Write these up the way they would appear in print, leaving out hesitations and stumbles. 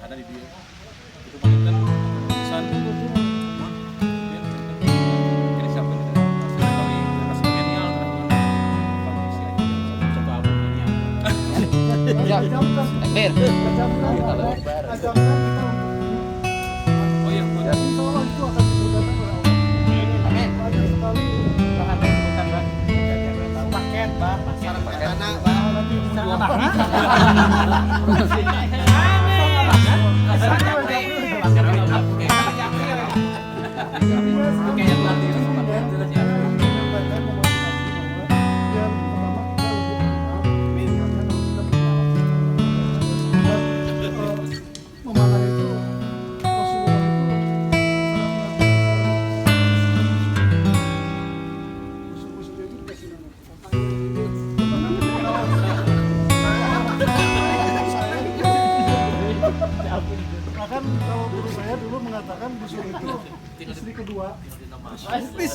ada di dia itu paling kan urusan ini siapa nih kali kasih milenial coba aku milenial Ya, takbir. oh iya buat Amin. Bahan yang disebutkan, Bang. Paket, Bang. Paket anak, Bang. Sangat banget. Bahkan kalau guru saya dulu mengatakan busur itu istri kedua.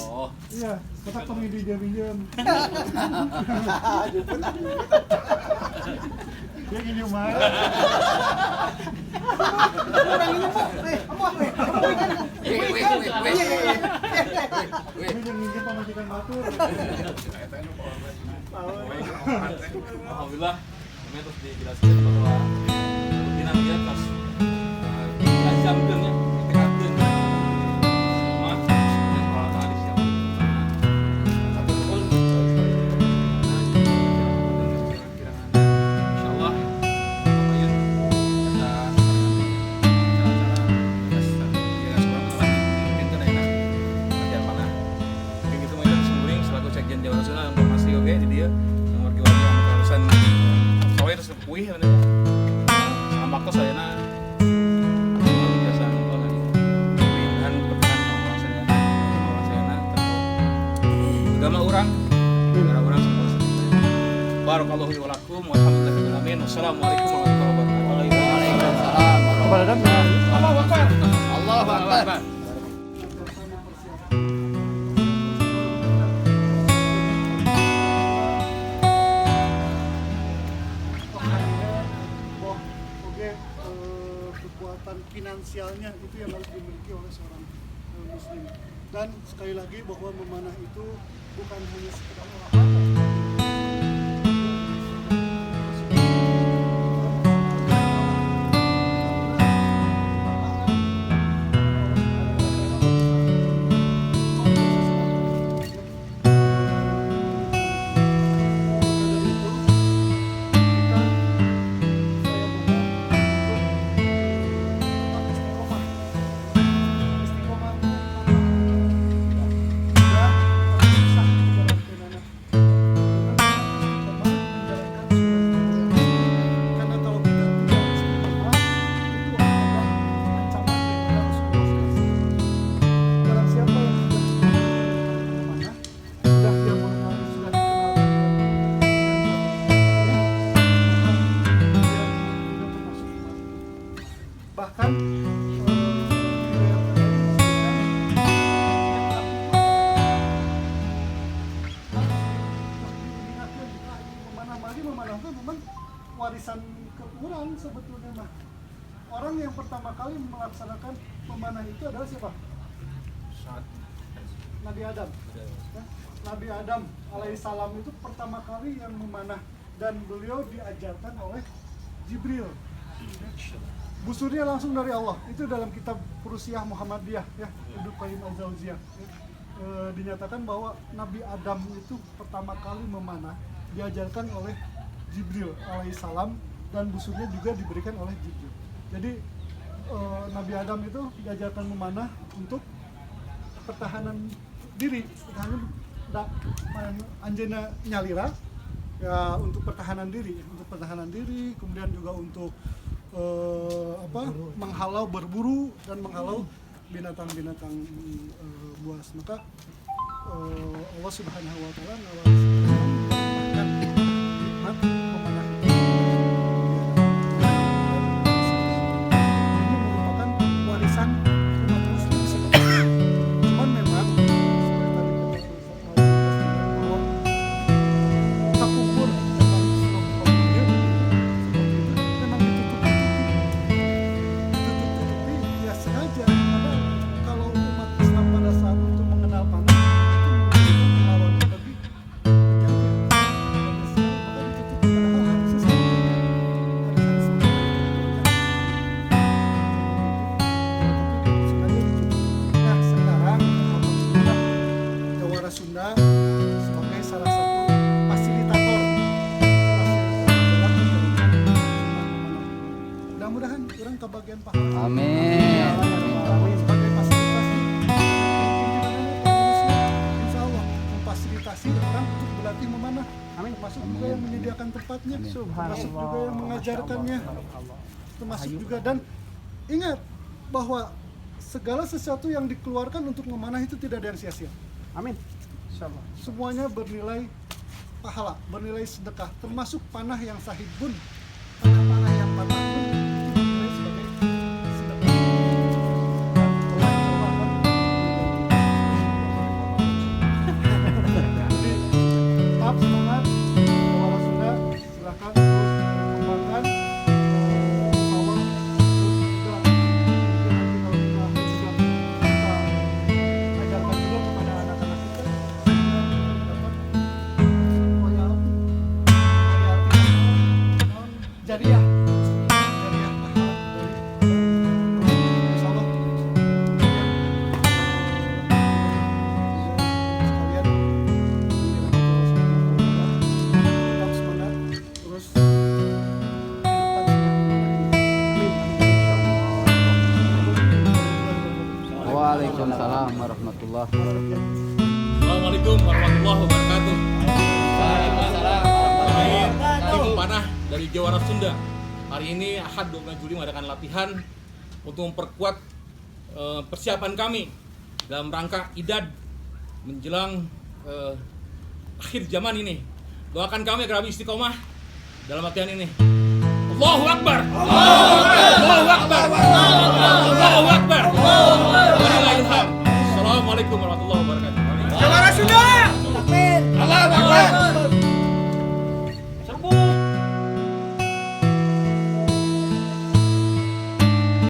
oh Iya, kata pinjam. Dia gini mah. Ini yang minjem pemajikan batur. alhamdulillah kami terus dijelaskan bahwa rutina dia pas jamkeun nya ditekankeun semua dan peralatan disiapkan satu pun insyaallah Ayun ada cara-cara mungkin kan enak kerjaan mana mungkin gitu mah sembring selaku sekjen Jawa Nasional informasi oke di dia yang warga-warga yang urusan soalnya terus kuih sama waktu saya agama orang semua. Barakallahu wa lakum wa alhamdulillahil alamin. Wassalamualaikum warahmatullahi wabarakatuh. Waalaikumsalam. Allahu akbar. Allahu Akbar. Kekuatan finansialnya itu yang harus dimiliki oleh seorang muslim. Dan sekali lagi bahwa memanah itu bukan hanya sekedar olahraga. Bahkan memanah itu memang warisan kekurang sebetulnya mah. Orang yang pertama kali melaksanakan memanah itu adalah siapa? Nabi Adam. Ya? Nabi Adam alaihissalam itu pertama kali yang memanah dan beliau diajarkan oleh Jibril. Busurnya langsung dari Allah. Itu dalam kitab Furusiah Muhammadiyah ya, Ibnu Qayyim Al-Jauziyah. Dinyatakan bahwa Nabi Adam itu pertama kali memanah diajarkan oleh Jibril alaihissalam dan busurnya juga diberikan oleh Jibril. Jadi Nabi Adam itu diajarkan memanah untuk pertahanan diri, anjena nyalira ya, untuk pertahanan diri, kemudian juga untuk menghalau berburu dan menghalau binatang-binatang buas. Maka Allah Subhanahu wa taala mengatakan nikmat memanah itu. Ini merupakan warisan umat muslim sebenarnya. Cuman memang seperti tadi bahwa takubur dalam Islam memang ditutup-tutupi. Sunda sebagai salah satu fasilitator. Mudah-mudahan orang kebagian pahala. Amin. Sebagai fasilitasi insya Allah memfasilitasi orang untuk berlatih memanah. Amin. Termasuk juga yang menyediakan tempatnya, termasuk juga yang mengajarkannya, termasuk juga, dan ingat bahwa segala sesuatu yang dikeluarkan untuk memanah itu tidak ada yang sia-sia. Amin. Insyaallah. Semuanya bernilai pahala, bernilai sedekah, termasuk panah yang sahih pun, panah-panah yang patah pun itu bernilai sebagai sedekah. Jadi tetap semangat, Jawara Sunda, silakan terus mengembangkan bahwa juga mungkin nanti kalau kita ajarkan juga kepada anak-anak kita dapat royalti jariah pahala dari insyaallah sekalian tetap semangat terus Waalaikumsalam warahmatullahi wabarakatuh. Assalamualaikum warahmatullahi wabarakatuh. Waalaikumsalam. Tim panah dari Jawara Sunda. Hari ini Ahad 12 Juli mengadakan latihan untuk memperkuat persiapan kami dalam rangka idad menjelang akhir zaman ini. Doakan kami agar kami istiqomah dalam latihan ini. Allahu Akbar. Allahu Akbar. Allahu Akbar. Assalamualaikum warahmatullahi wabarakatuh. Jawara Sunda.